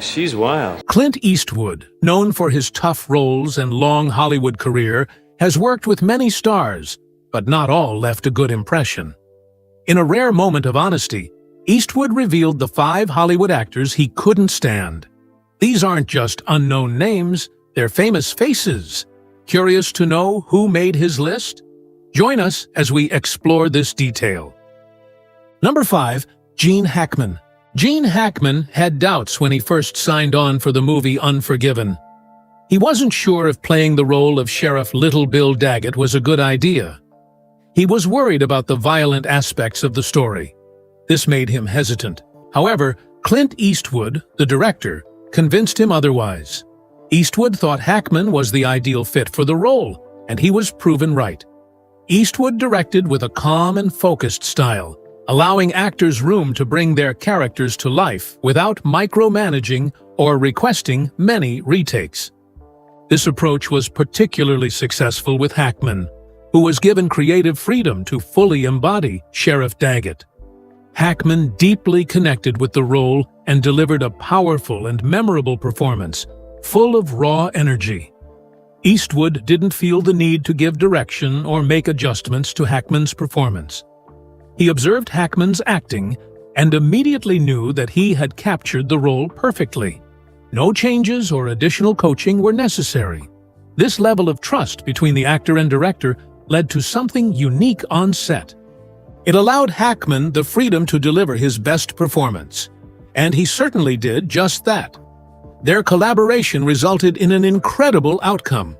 She's wild. Clint Eastwood, known for his tough roles and long Hollywood career, has worked with many stars, but not all left a good impression. In a rare moment of honesty, Eastwood revealed the 5 Hollywood actors he couldn't stand. These aren't just unknown names, they're famous faces. Curious to know who made his list? Join us as we explore this detail. Number 5. Gene Hackman. Gene Hackman had doubts when he first signed on for the movie Unforgiven. He wasn't sure if playing the role of Sheriff Little Bill Daggett was a good idea. He was worried about the violent aspects of the story. This made him hesitant. However, Clint Eastwood, the director, convinced him otherwise. Eastwood thought Hackman was the ideal fit for the role, and he was proven right. Eastwood directed with a calm and focused style, allowing actors room to bring their characters to life without micromanaging or requesting many retakes. This approach was particularly successful with Hackman, who was given creative freedom to fully embody Sheriff Daggett. Hackman deeply connected with the role and delivered a powerful and memorable performance, full of raw energy. Eastwood didn't feel the need to give direction or make adjustments to Hackman's performance. He observed Hackman's acting and immediately knew that he had captured the role perfectly. No changes or additional coaching were necessary. This level of trust between the actor and director led to something unique on set. It allowed Hackman the freedom to deliver his best performance, and he certainly did just that. Their collaboration resulted in an incredible outcome.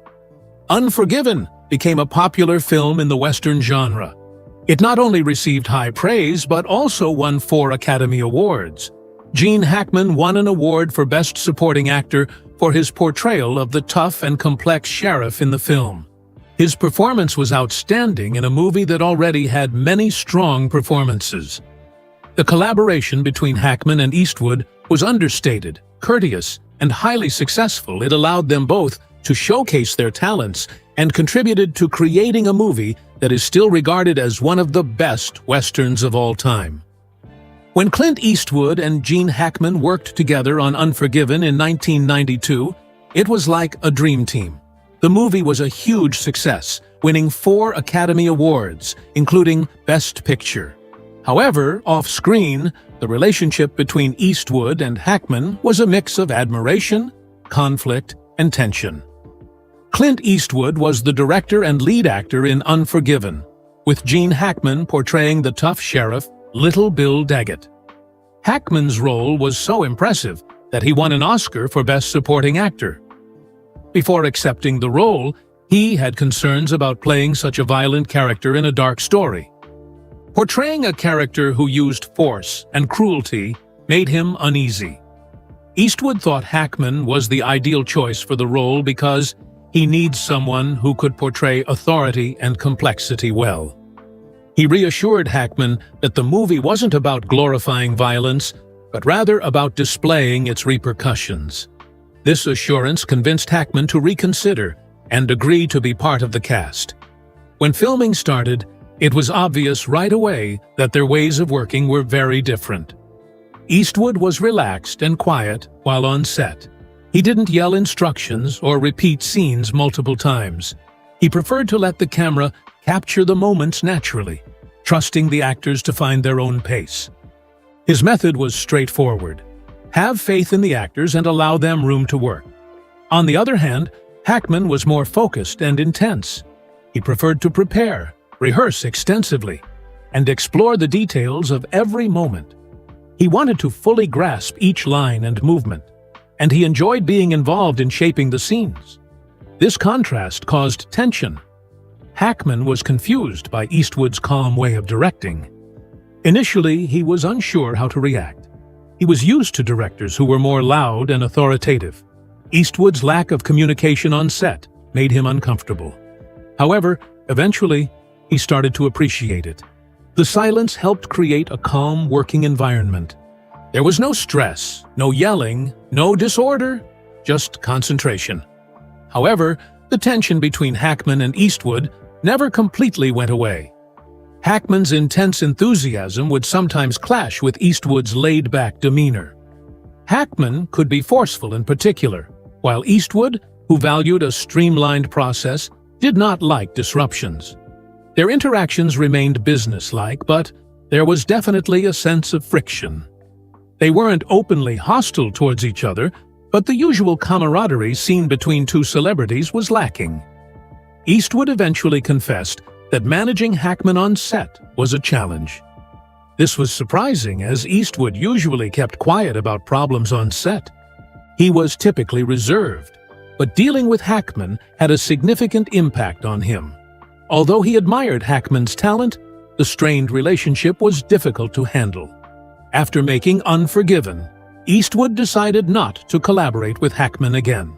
Unforgiven became a popular film in the Western genre. It not only received high praise, but also won 4 Academy Awards. Gene Hackman won an award for Best Supporting Actor for his portrayal of the tough and complex sheriff in the film. His performance was outstanding in a movie that already had many strong performances. The collaboration between Hackman and Eastwood was understated, courteous, and highly successful. It allowed them both to showcase their talents and contributed to creating a movie that is still regarded as one of the best westerns of all time. When Clint Eastwood and Gene Hackman worked together on Unforgiven in 1992, it was like a dream team. The movie was a huge success, winning 4 Academy Awards, including Best Picture. However, off-screen, the relationship between Eastwood and Hackman was a mix of admiration, conflict, and tension. Clint Eastwood was the director and lead actor in Unforgiven, with Gene Hackman portraying the tough sheriff, Little Bill Daggett. Hackman's role was so impressive that he won an Oscar for Best Supporting Actor. Before accepting the role, he had concerns about playing such a violent character in a dark story. Portraying a character who used force and cruelty made him uneasy. Eastwood thought Hackman was the ideal choice for the role because he needs someone who could portray authority and complexity well. He reassured Hackman that the movie wasn't about glorifying violence, but rather about displaying its repercussions. This assurance convinced Hackman to reconsider and agree to be part of the cast. When filming started, it was obvious right away that their ways of working were very different. Eastwood was relaxed and quiet while on set. He didn't yell instructions or repeat scenes multiple times. He preferred to let the camera capture the moments naturally, trusting the actors to find their own pace. His method was straightforward. Have faith in the actors and allow them room to work. On the other hand, Hackman was more focused and intense. He preferred to prepare, rehearse extensively, and explore the details of every moment. He wanted to fully grasp each line and movement, and he enjoyed being involved in shaping the scenes. This contrast caused tension. Hackman was confused by Eastwood's calm way of directing. Initially, he was unsure how to react. He was used to directors who were more loud and authoritative. Eastwood's lack of communication on set made him uncomfortable. However, eventually, he started to appreciate it. The silence helped create a calm working environment. There was no stress, no yelling, no disorder, just concentration. However, the tension between Hackman and Eastwood never completely went away. Hackman's intense enthusiasm would sometimes clash with Eastwood's laid-back demeanor. Hackman could be forceful in particular, while Eastwood, who valued a streamlined process, did not like disruptions. Their interactions remained businesslike, but there was definitely a sense of friction. They weren't openly hostile towards each other, but the usual camaraderie seen between two celebrities was lacking. Eastwood eventually confessed that managing Hackman on set was a challenge. This was surprising, as Eastwood usually kept quiet about problems on set. He was typically reserved, but dealing with Hackman had a significant impact on him. Although he admired Hackman's talent, the strained relationship was difficult to handle. After making Unforgiven, Eastwood decided not to collaborate with Hackman again.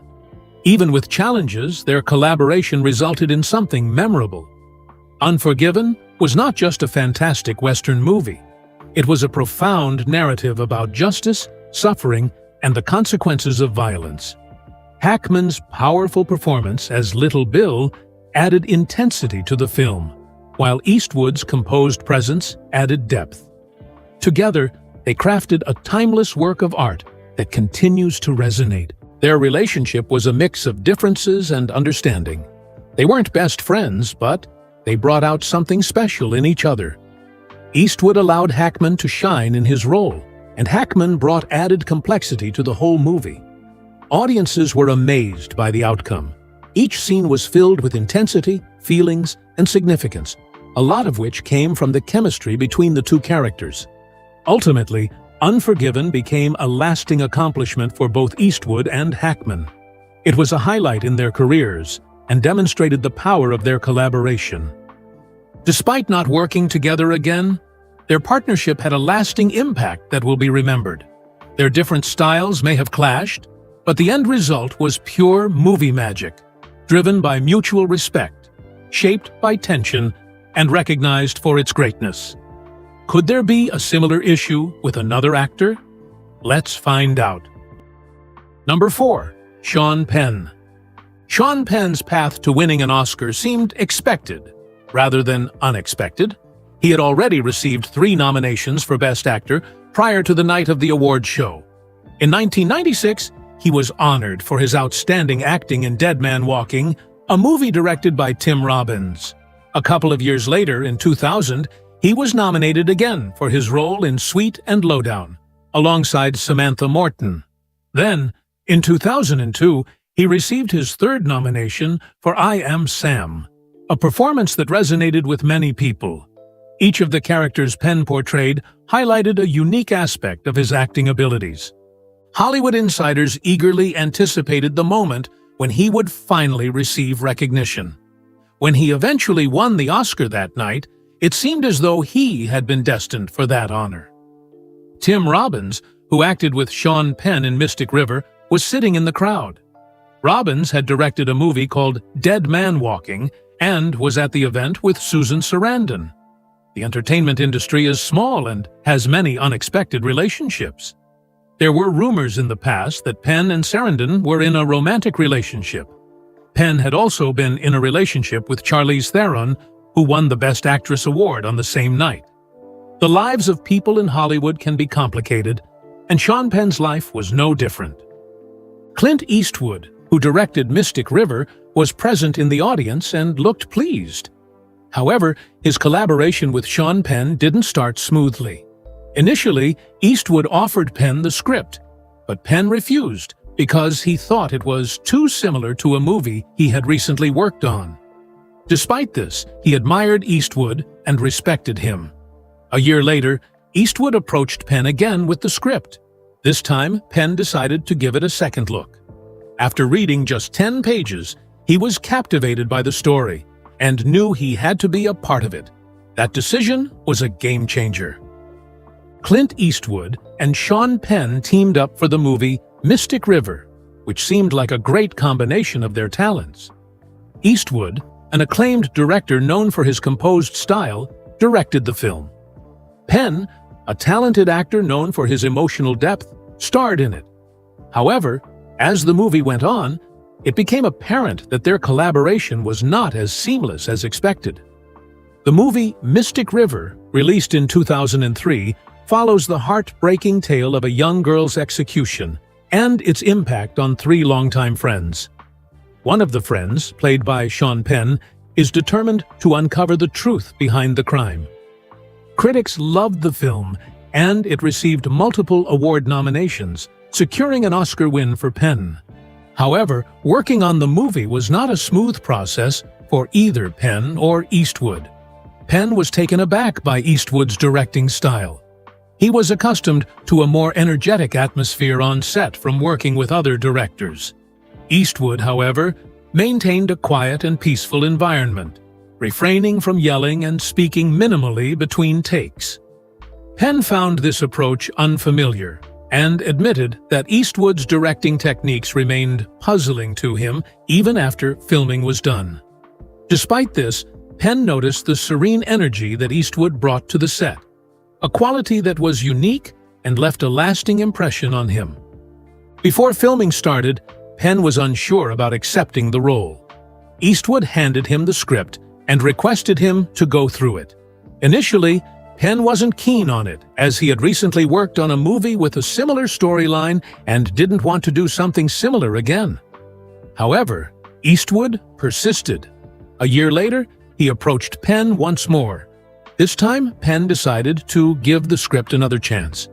Even with challenges, their collaboration resulted in something memorable. Unforgiven was not just a fantastic Western movie. It was a profound narrative about justice, suffering, and the consequences of violence. Hackman's powerful performance as Little Bill added intensity to the film, while Eastwood's composed presence added depth. Together, they crafted a timeless work of art that continues to resonate. Their relationship was a mix of differences and understanding. They weren't best friends, but they brought out something special in each other. Eastwood allowed Hackman to shine in his role, and Hackman brought added complexity to the whole movie. Audiences were amazed by the outcome. Each scene was filled with intensity, feelings, and significance, a lot of which came from the chemistry between the two characters. Ultimately, Unforgiven became a lasting accomplishment for both Eastwood and Hackman. It was a highlight in their careers and demonstrated the power of their collaboration. Despite not working together again, their partnership had a lasting impact that will be remembered. Their different styles may have clashed, but the end result was pure movie magic, driven by mutual respect, shaped by tension, and recognized for its greatness. Could there be a similar issue with another actor? Let's find out. Number 4. Sean Penn. Sean Penn's path to winning an Oscar seemed expected, rather than unexpected. He had already received 3 nominations for Best Actor prior to the night of the awards show. In 1996, he was honored for his outstanding acting in Dead Man Walking, a movie directed by Tim Robbins. A couple of years later, in 2000, he was nominated again for his role in Sweet and Lowdown, alongside Samantha Morton. Then, in 2002, he received his 3rd nomination for I Am Sam, a performance that resonated with many people. Each of the characters Penn portrayed highlighted a unique aspect of his acting abilities. Hollywood insiders eagerly anticipated the moment when he would finally receive recognition. When he eventually won the Oscar that night, it seemed as though he had been destined for that honor. Tim Robbins, who acted with Sean Penn in Mystic River, was sitting in the crowd. Robbins had directed a movie called Dead Man Walking and was at the event with Susan Sarandon. The entertainment industry is small and has many unexpected relationships. There were rumors in the past that Penn and Sarandon were in a romantic relationship. Penn had also been in a relationship with Charlize Theron, who won the Best Actress award on the same night. The lives of people in Hollywood can be complicated, and Sean Penn's life was no different. Clint Eastwood, who directed Mystic River, was present in the audience and looked pleased. However, his collaboration with Sean Penn didn't start smoothly. Initially, Eastwood offered Penn the script, but Penn refused because he thought it was too similar to a movie he had recently worked on. Despite this, he admired Eastwood and respected him. A year later, Eastwood approached Penn again with the script. This time, Penn decided to give it a second look. After reading just 10 pages, he was captivated by the story and knew he had to be a part of it. That decision was a game changer. Clint Eastwood and Sean Penn teamed up for the movie Mystic River, which seemed like a great combination of their talents. Eastwood, an acclaimed director known for his composed style, directed the film. Penn, a talented actor known for his emotional depth, starred in it. However, as the movie went on, it became apparent that their collaboration was not as seamless as expected. The movie Mystic River, released in 2003, follows the heartbreaking tale of a young girl's execution and its impact on three longtime friends. One of the friends, played by Sean Penn, is determined to uncover the truth behind the crime. Critics loved the film, and it received multiple award nominations, securing an Oscar win for Penn. However, working on the movie was not a smooth process for either Penn or Eastwood. Penn was taken aback by Eastwood's directing style. He was accustomed to a more energetic atmosphere on set from working with other directors. Eastwood, however, maintained a quiet and peaceful environment, refraining from yelling and speaking minimally between takes. Penn found this approach unfamiliar and admitted that Eastwood's directing techniques remained puzzling to him even after filming was done. Despite this, Penn noticed the serene energy that Eastwood brought to the set, a quality that was unique and left a lasting impression on him. Before filming started, Penn was unsure about accepting the role. Eastwood handed him the script and requested him to go through it. Initially, Penn wasn't keen on it, as he had recently worked on a movie with a similar storyline and didn't want to do something similar again. However, Eastwood persisted. A year later, he approached Penn once more. This time, Penn decided to give the script another chance.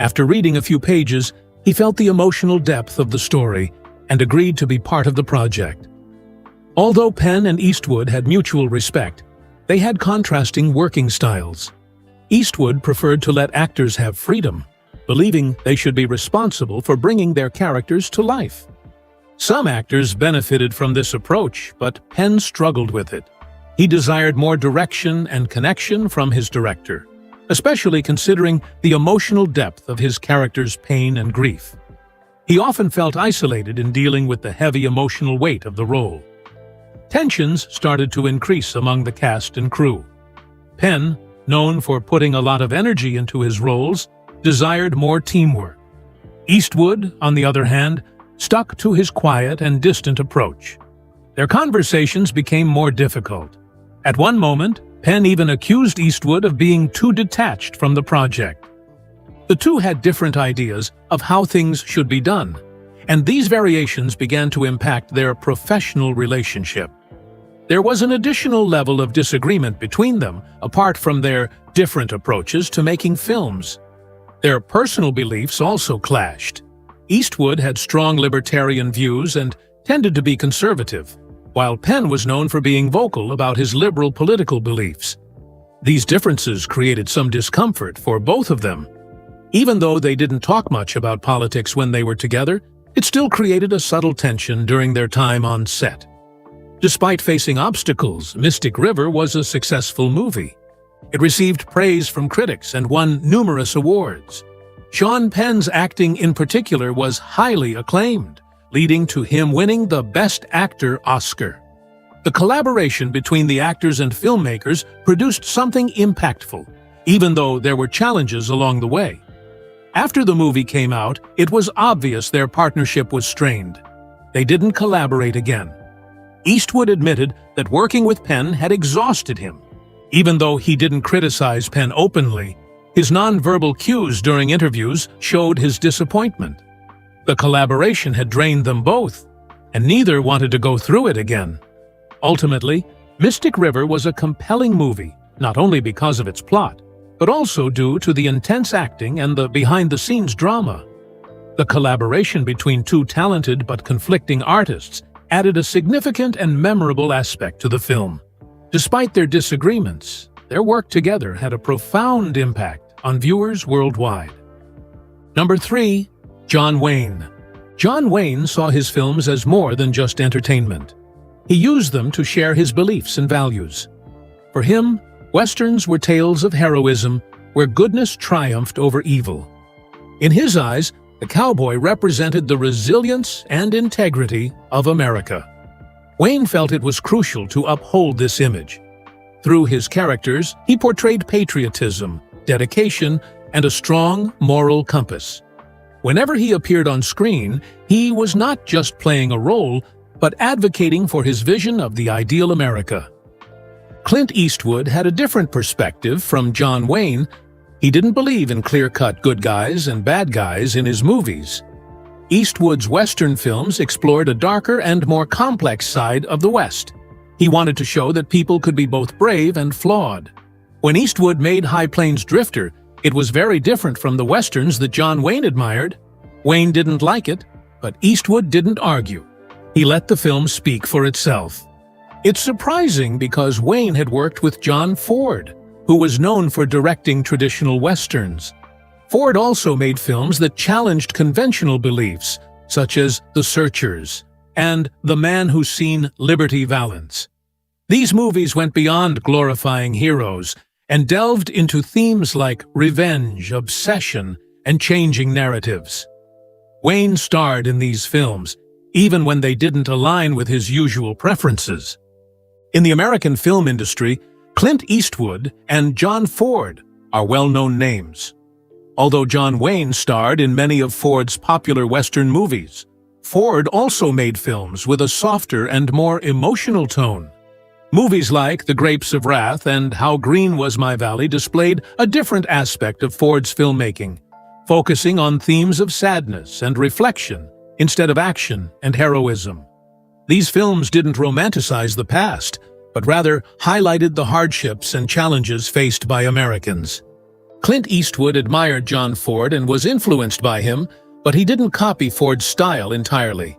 After reading a few pages, he felt the emotional depth of the story and agreed to be part of the project. Although Penn and Eastwood had mutual respect, they had contrasting working styles. Eastwood preferred to let actors have freedom, believing they should be responsible for bringing their characters to life. Some actors benefited from this approach, but Penn struggled with it. He desired more direction and connection from his director, especially considering the emotional depth of his character's pain and grief. He often felt isolated in dealing with the heavy emotional weight of the role. Tensions started to increase among the cast and crew. Penn, known for putting a lot of energy into his roles, desired more teamwork. Eastwood, on the other hand, stuck to his quiet and distant approach. Their conversations became more difficult. At one moment, Penn even accused Eastwood of being too detached from the project. The two had different ideas of how things should be done, and these variations began to impact their professional relationship. There was an additional level of disagreement between them, apart from their different approaches to making films. Their personal beliefs also clashed. Eastwood had strong libertarian views and tended to be conservative, while Penn was known for being vocal about his liberal political beliefs. These differences created some discomfort for both of them. Even though they didn't talk much about politics when they were together, it still created a subtle tension during their time on set. Despite facing obstacles, Mystic River was a successful movie. It received praise from critics and won numerous awards. Sean Penn's acting in particular was highly acclaimed, leading to him winning the Best Actor Oscar. The collaboration between the actors and filmmakers produced something impactful, even though there were challenges along the way. After the movie came out, it was obvious their partnership was strained. They didn't collaborate again. Eastwood admitted that working with Penn had exhausted him. Even though he didn't criticize Penn openly, his nonverbal cues during interviews showed his disappointment. The collaboration had drained them both, and neither wanted to go through it again. Ultimately, Mystic River was a compelling movie, not only because of its plot, but also due to the intense acting and the behind-the-scenes drama. The collaboration between two talented but conflicting artists added a significant and memorable aspect to the film. Despite their disagreements, their work together had a profound impact on viewers worldwide. Number 3. John Wayne. John Wayne saw his films as more than just entertainment. He used them to share his beliefs and values. For him, Westerns were tales of heroism where goodness triumphed over evil. In his eyes, the cowboy represented the resilience and integrity of America. Wayne felt it was crucial to uphold this image. Through his characters, he portrayed patriotism, dedication, and a strong moral compass. Whenever he appeared on screen, he was not just playing a role, but advocating for his vision of the ideal America. Clint Eastwood had a different perspective from John Wayne, He didn't believe in clear-cut good guys and bad guys in his movies. Eastwood's Western films explored a darker and more complex side of the West. He wanted to show that people could be both brave and flawed. When Eastwood made High Plains Drifter, it was very different from the Westerns that John Wayne admired. Wayne didn't like it, but Eastwood didn't argue. He let the film speak for itself. It's surprising because Wayne had worked with John Ford, who was known for directing traditional Westerns. Ford also made films that challenged conventional beliefs, such as The Searchers and The Man Who's Seen Liberty Valance. These movies went beyond glorifying heroes and delved into themes like revenge, obsession, and changing narratives. Wayne starred in these films, even when they didn't align with his usual preferences. In the American film industry, Clint Eastwood and John Ford are well-known names. Although John Wayne starred in many of Ford's popular Western movies, Ford also made films with a softer and more emotional tone. Movies like The Grapes of Wrath and How Green Was My Valley displayed a different aspect of Ford's filmmaking, focusing on themes of sadness and reflection instead of action and heroism. These films didn't romanticize the past, but rather highlighted the hardships and challenges faced by Americans. Clint Eastwood admired John Ford and was influenced by him, but he didn't copy Ford's style entirely.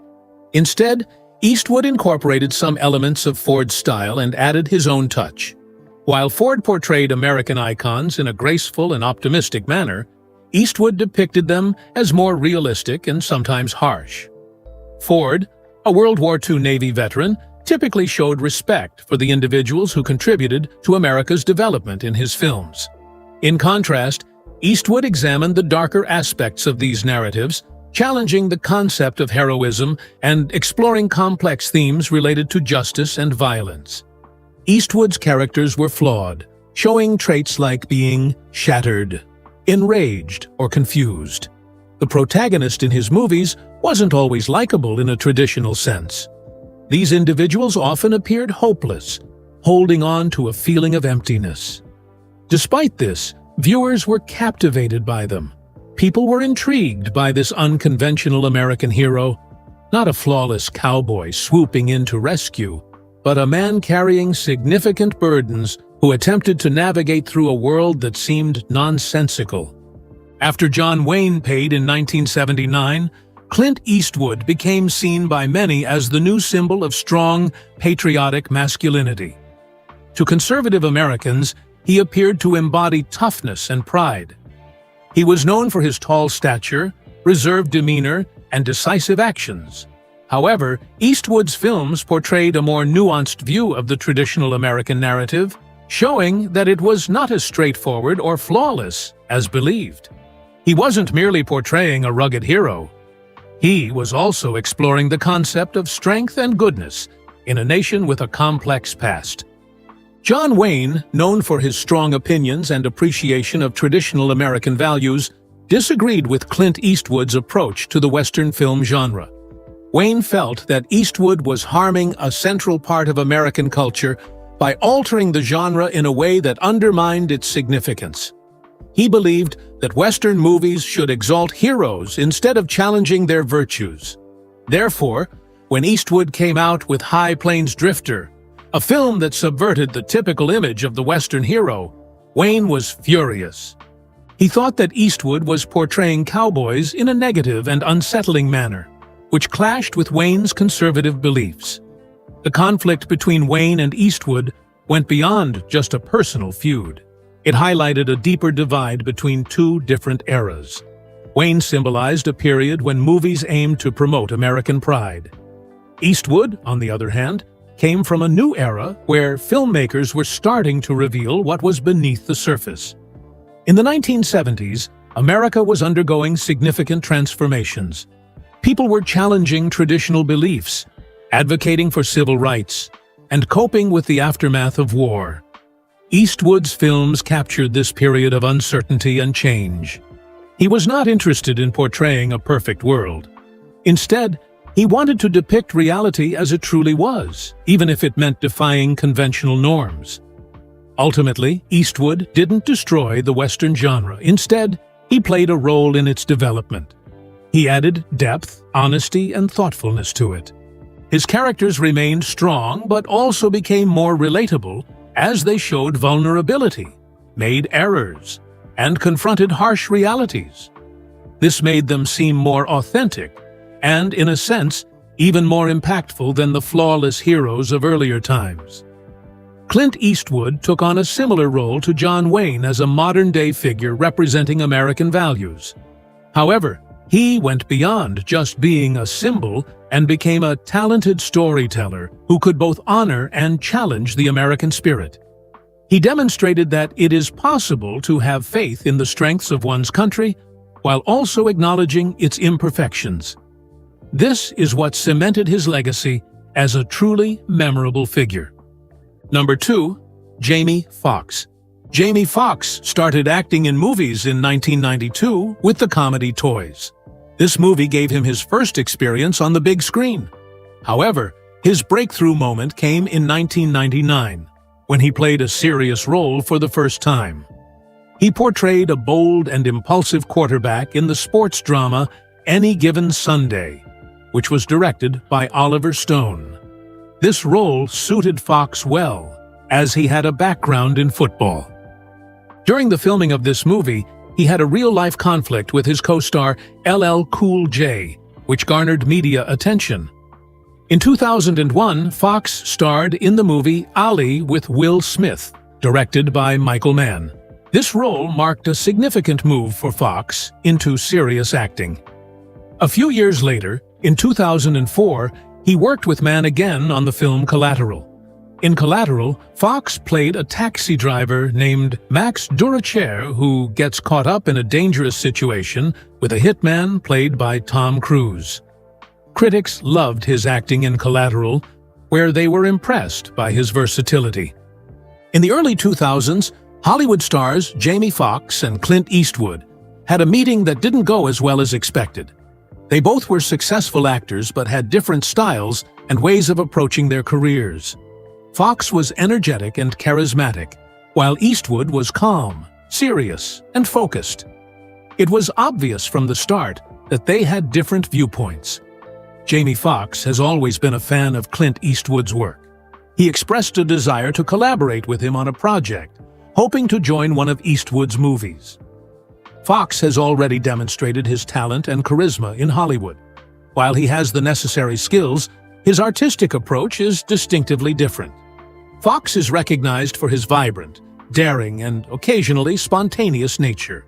Instead, Eastwood incorporated some elements of Ford's style and added his own touch. While Ford portrayed American icons in a graceful and optimistic manner, Eastwood depicted them as more realistic and sometimes harsh. Ford, a World War II Navy veteran, typically showed respect for the individuals who contributed to America's development in his films. In contrast, Eastwood examined the darker aspects of these narratives, challenging the concept of heroism and exploring complex themes related to justice and violence. Eastwood's characters were flawed, showing traits like being shattered, enraged, or confused. The protagonist in his movies wasn't always likable in a traditional sense. These individuals often appeared hopeless, holding on to a feeling of emptiness. Despite this, viewers were captivated by them. People were intrigued by this unconventional American hero, not a flawless cowboy swooping in to rescue, but a man carrying significant burdens who attempted to navigate through a world that seemed nonsensical. After John Wayne paid in 1979, Clint Eastwood became seen by many as the new symbol of strong, patriotic masculinity. To conservative Americans, he appeared to embody toughness and pride. He was known for his tall stature, reserved demeanor, and decisive actions. However, Eastwood's films portrayed a more nuanced view of the traditional American narrative, showing that it was not as straightforward or flawless as believed. He wasn't merely portraying a rugged hero. He was also exploring the concept of strength and goodness in a nation with a complex past. John Wayne, known for his strong opinions and appreciation of traditional American values, disagreed with Clint Eastwood's approach to the Western film genre. Wayne felt that Eastwood was harming a central part of American culture by altering the genre in a way that undermined its significance. He believed that Western movies should exalt heroes instead of challenging their virtues. Therefore, when Eastwood came out with High Plains Drifter, a film that subverted the typical image of the Western hero, Wayne was furious. He thought that Eastwood was portraying cowboys in a negative and unsettling manner, which clashed with Wayne's conservative beliefs. The conflict between Wayne and Eastwood went beyond just a personal feud. It highlighted a deeper divide between two different eras. Wayne symbolized a period when movies aimed to promote American pride. Eastwood, on the other hand, came from a new era where filmmakers were starting to reveal what was beneath the surface. In the 1970s, America was undergoing significant transformations. People were challenging traditional beliefs, advocating for civil rights, and coping with the aftermath of war. Eastwood's films captured this period of uncertainty and change. He was not interested in portraying a perfect world. Instead, he wanted to depict reality as it truly was, even if it meant defying conventional norms. Ultimately, Eastwood didn't destroy the Western genre. Instead, he played a role in its development. He added depth, honesty, and thoughtfulness to it. His characters remained strong but also became more relatable as they showed vulnerability, made errors, and confronted harsh realities. This made them seem more authentic and, in a sense, even more impactful than the flawless heroes of earlier times. Clint Eastwood took on a similar role to John Wayne as a modern-day figure representing American values. However, he went beyond just being a symbol and became a talented storyteller who could both honor and challenge the American spirit. He demonstrated that it is possible to have faith in the strengths of one's country while also acknowledging its imperfections. This is what cemented his legacy as a truly memorable figure. Number 2. Jamie Foxx. Jamie Foxx started acting in movies in 1992 with the comedy Toys. This movie gave him his first experience on the big screen. However, his breakthrough moment came in 1999, when he played a serious role for the first time. He portrayed a bold and impulsive quarterback in the sports drama Any Given Sunday, which was directed by Oliver Stone. This role suited Foxx well, as he had a background in football. During the filming of this movie, he had a real-life conflict with his co-star LL Cool J, which garnered media attention. In 2001, Foxx starred in the movie Ali with Will Smith, directed by Michael Mann. This role marked a significant move for Foxx into serious acting. A few years later, in 2004, he worked with Mann again on the film Collateral. In Collateral, Foxx played a taxi driver named Max Duracher who gets caught up in a dangerous situation with a hitman played by Tom Cruise. Critics loved his acting in Collateral, where they were impressed by his versatility. In the early 2000s, Hollywood stars Jamie Foxx and Clint Eastwood had a meeting that didn't go as well as expected. They both were successful actors but had different styles and ways of approaching their careers. Foxx was energetic and charismatic, while Eastwood was calm, serious, and focused. It was obvious from the start that they had different viewpoints. Jamie Foxx has always been a fan of Clint Eastwood's work. He expressed a desire to collaborate with him on a project, hoping to join one of Eastwood's movies. Foxx has already demonstrated his talent and charisma in Hollywood. While he has the necessary skills, his artistic approach is distinctively different. Foxx is recognized for his vibrant, daring, and occasionally spontaneous nature.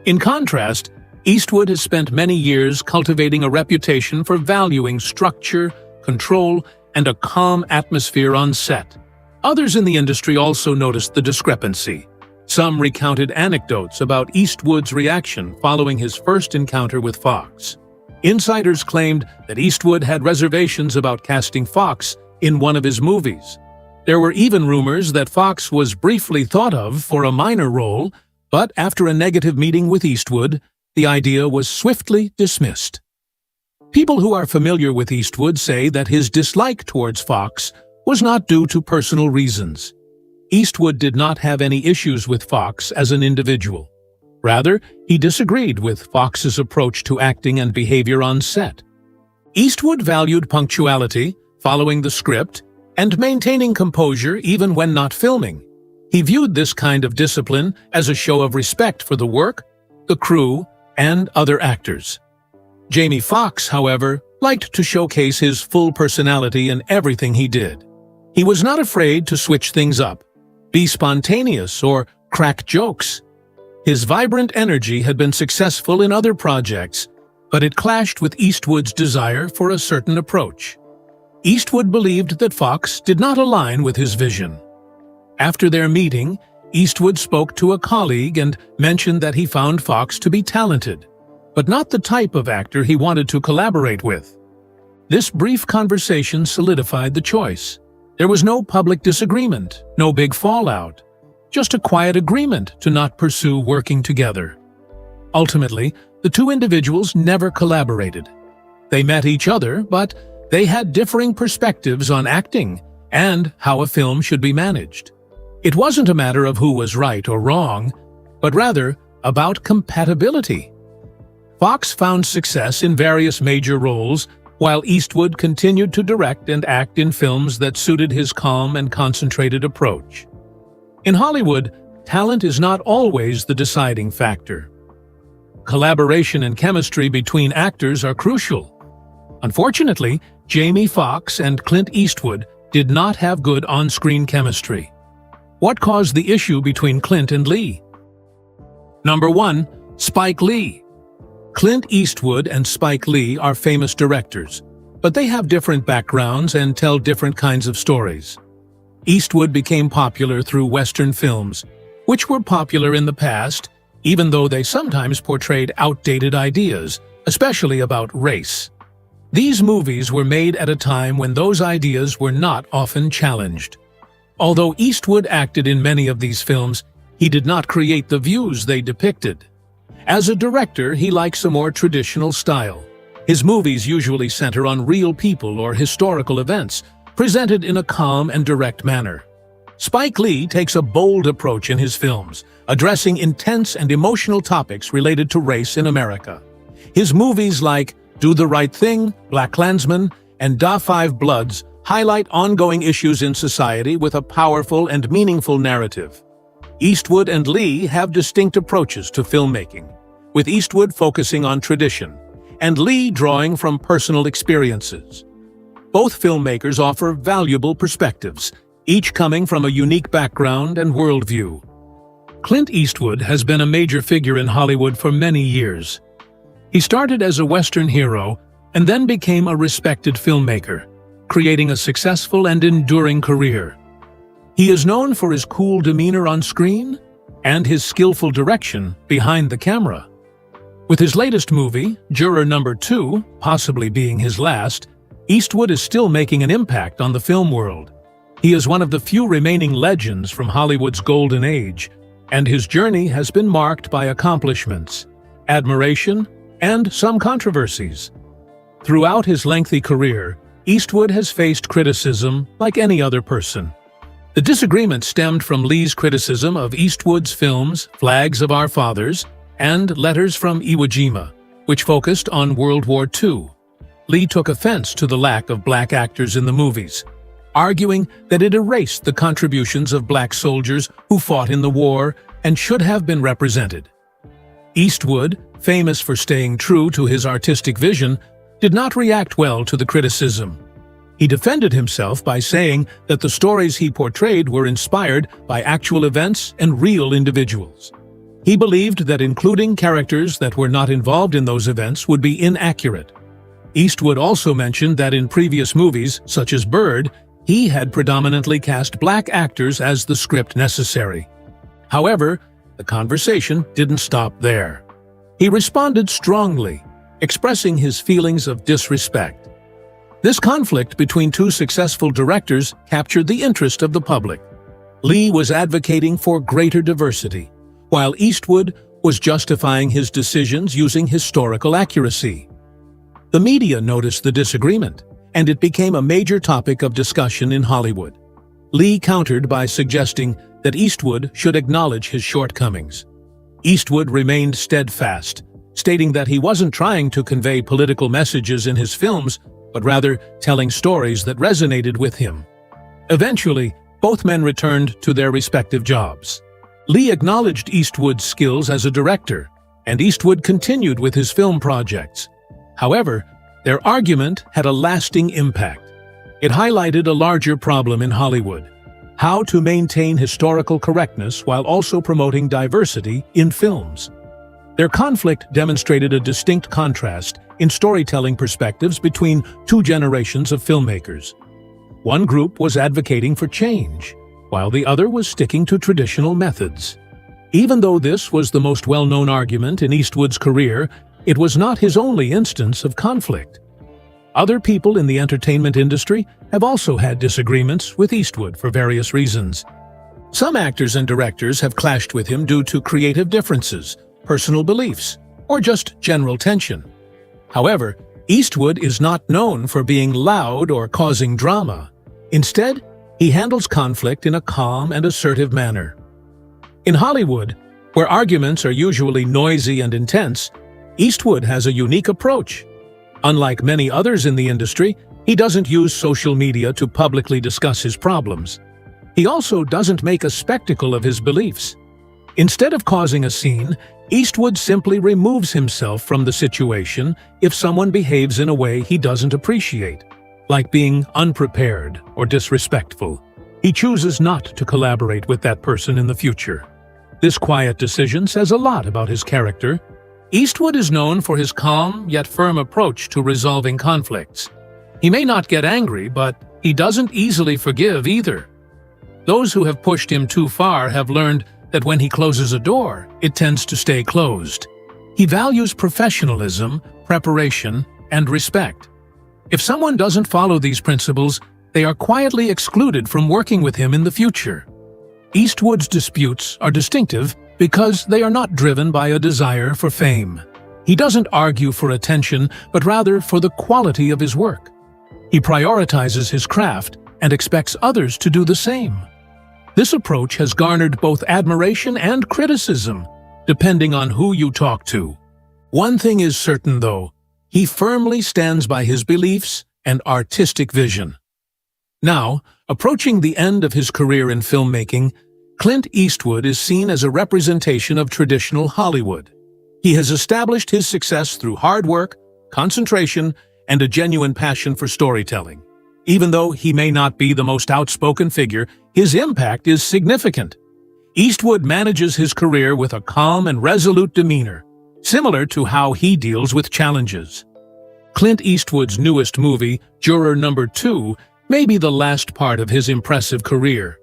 In contrast, Eastwood has spent many years cultivating a reputation for valuing structure, control, and a calm atmosphere on set. Others in the industry also noticed the discrepancy. Some recounted anecdotes about Eastwood's reaction following his first encounter with Foxx. Insiders claimed that Eastwood had reservations about casting Foxx in one of his movies. There were even rumors that Foxx was briefly thought of for a minor role, but after a negative meeting with Eastwood, the idea was swiftly dismissed. People who are familiar with Eastwood say that his dislike towards Foxx was not due to personal reasons. Eastwood did not have any issues with Foxx as an individual. Rather, he disagreed with Foxx's approach to acting and behavior on set. Eastwood valued punctuality, following the script, and maintaining composure even when not filming. He viewed this kind of discipline as a show of respect for the work, the crew, and other actors. Jamie Foxx, however, liked to showcase his full personality in everything he did. He was not afraid to switch things up, be spontaneous, or crack jokes. His vibrant energy had been successful in other projects, but it clashed with Eastwood's desire for a certain approach. Eastwood believed that Foxx did not align with his vision. After their meeting, Eastwood spoke to a colleague and mentioned that he found Foxx to be talented, but not the type of actor he wanted to collaborate with. This brief conversation solidified the choice. There was no public disagreement, no big fallout, just a quiet agreement to not pursue working together. Ultimately, the two individuals never collaborated. They met each other, but they had differing perspectives on acting and how a film should be managed. It wasn't a matter of who was right or wrong, but rather about compatibility. Fox found success in various major roles, while Eastwood continued to direct and act in films that suited his calm and concentrated approach. In Hollywood, talent is not always the deciding factor. Collaboration and chemistry between actors are crucial. Unfortunately, Jamie Foxx and Clint Eastwood did not have good on-screen chemistry. What caused the issue between Clint and Lee? Number 1. Spike Lee. Clint Eastwood and Spike Lee are famous directors, but they have different backgrounds and tell different kinds of stories. Eastwood became popular through Western films, which were popular in the past, even though they sometimes portrayed outdated ideas, especially about race. These movies were made at a time when those ideas were not often challenged. Although Eastwood acted in many of these films, he did not create the views they depicted. As a director, he likes a more traditional style. His movies usually center on real people or historical events, presented in a calm and direct manner. Spike Lee takes a bold approach in his films, addressing intense and emotional topics related to race in America. His movies like Do the Right Thing, BlacKkKlansman, and Da 5 Bloods highlight ongoing issues in society with a powerful and meaningful narrative. Eastwood and Lee have distinct approaches to filmmaking, with Eastwood focusing on tradition, and Lee drawing from personal experiences. Both filmmakers offer valuable perspectives, each coming from a unique background and worldview. Clint Eastwood has been a major figure in Hollywood for many years. He started as a Western hero and then became a respected filmmaker, creating a successful and enduring career. He is known for his cool demeanor on screen and his skillful direction behind the camera. With his latest movie, Juror Number 2, possibly being his last, Eastwood is still making an impact on the film world. He is one of the few remaining legends from Hollywood's golden age, and his journey has been marked by accomplishments, admiration, and some controversies. Throughout his lengthy career, Eastwood has faced criticism like any other person. The disagreement stemmed from Lee's criticism of Eastwood's films Flags of Our Fathers and Letters from Iwo Jima, which focused on World War II. Lee took offense to the lack of black actors in the movies, arguing that it erased the contributions of black soldiers who fought in the war and should have been represented. Eastwood, famous for staying true to his artistic vision, did not react well to the criticism. He defended himself by saying that the stories he portrayed were inspired by actual events and real individuals. He believed that including characters that were not involved in those events would be inaccurate. Eastwood also mentioned that in previous movies, such as Bird, he had predominantly cast black actors as the script necessary. However, the conversation didn't stop there. He responded strongly, expressing his feelings of disrespect. This conflict between two successful directors captured the interest of the public. Lee was advocating for greater diversity, while Eastwood was justifying his decisions using historical accuracy. The media noticed the disagreement, and it became a major topic of discussion in Hollywood. Lee countered by suggesting that Eastwood should acknowledge his shortcomings. Eastwood remained steadfast, stating that he wasn't trying to convey political messages in his films, but rather telling stories that resonated with him. Eventually, both men returned to their respective jobs. Lee acknowledged Eastwood's skills as a director, and Eastwood continued with his film projects. However, their argument had a lasting impact. It highlighted a larger problem in Hollywood: how to maintain historical correctness while also promoting diversity in films. Their conflict demonstrated a distinct contrast in storytelling perspectives between two generations of filmmakers. One group was advocating for change, while the other was sticking to traditional methods. Even though this was the most well-known argument in Eastwood's career, it was not his only instance of conflict. Other people in the entertainment industry have also had disagreements with Eastwood for various reasons. Some actors and directors have clashed with him due to creative differences, personal beliefs, or just general tension. However, Eastwood is not known for being loud or causing drama. Instead, He handles conflict in a calm and assertive manner. In Hollywood, where arguments are usually noisy and intense, Eastwood has a unique approach. Unlike many others in the industry, he doesn't use social media to publicly discuss his problems. He also doesn't make a spectacle of his beliefs. Instead of causing a scene, Eastwood simply removes himself from the situation if someone behaves in a way he doesn't appreciate, like being unprepared or disrespectful. He chooses not to collaborate with that person in the future. This quiet decision says a lot about his character. Eastwood is known for his calm yet firm approach to resolving conflicts. He may not get angry, but he doesn't easily forgive either. Those who have pushed him too far have learned that when he closes a door, it tends to stay closed. He values professionalism, preparation, and respect. If someone doesn't follow these principles, they are quietly excluded from working with him in the future. Eastwood's disputes are distinctive because they are not driven by a desire for fame. He doesn't argue for attention, but rather for the quality of his work. He prioritizes his craft and expects others to do the same. This approach has garnered both admiration and criticism, depending on who you talk to. One thing is certain, though: he firmly stands by his beliefs and artistic vision. Now, approaching the end of his career in filmmaking, Clint Eastwood is seen as a representation of traditional Hollywood. He has established his success through hard work, concentration, and a genuine passion for storytelling. Even though he may not be the most outspoken figure, his impact is significant. Eastwood manages his career with a calm and resolute demeanor, similar to how he deals with challenges. Clint Eastwood's newest movie, Juror Number 2, may be the last part of his impressive career.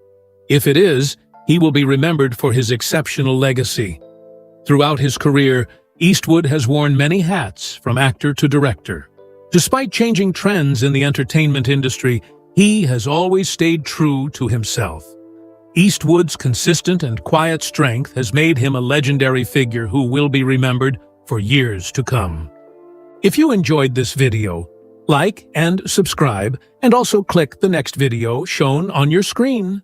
If it is, he will be remembered for his exceptional legacy. Throughout his career, Eastwood has worn many hats, from actor to director. Despite changing trends in the entertainment industry, he has always stayed true to himself. Eastwood's consistent and quiet strength has made him a legendary figure who will be remembered for years to come. If you enjoyed this video, like and subscribe, and also click the next video shown on your screen.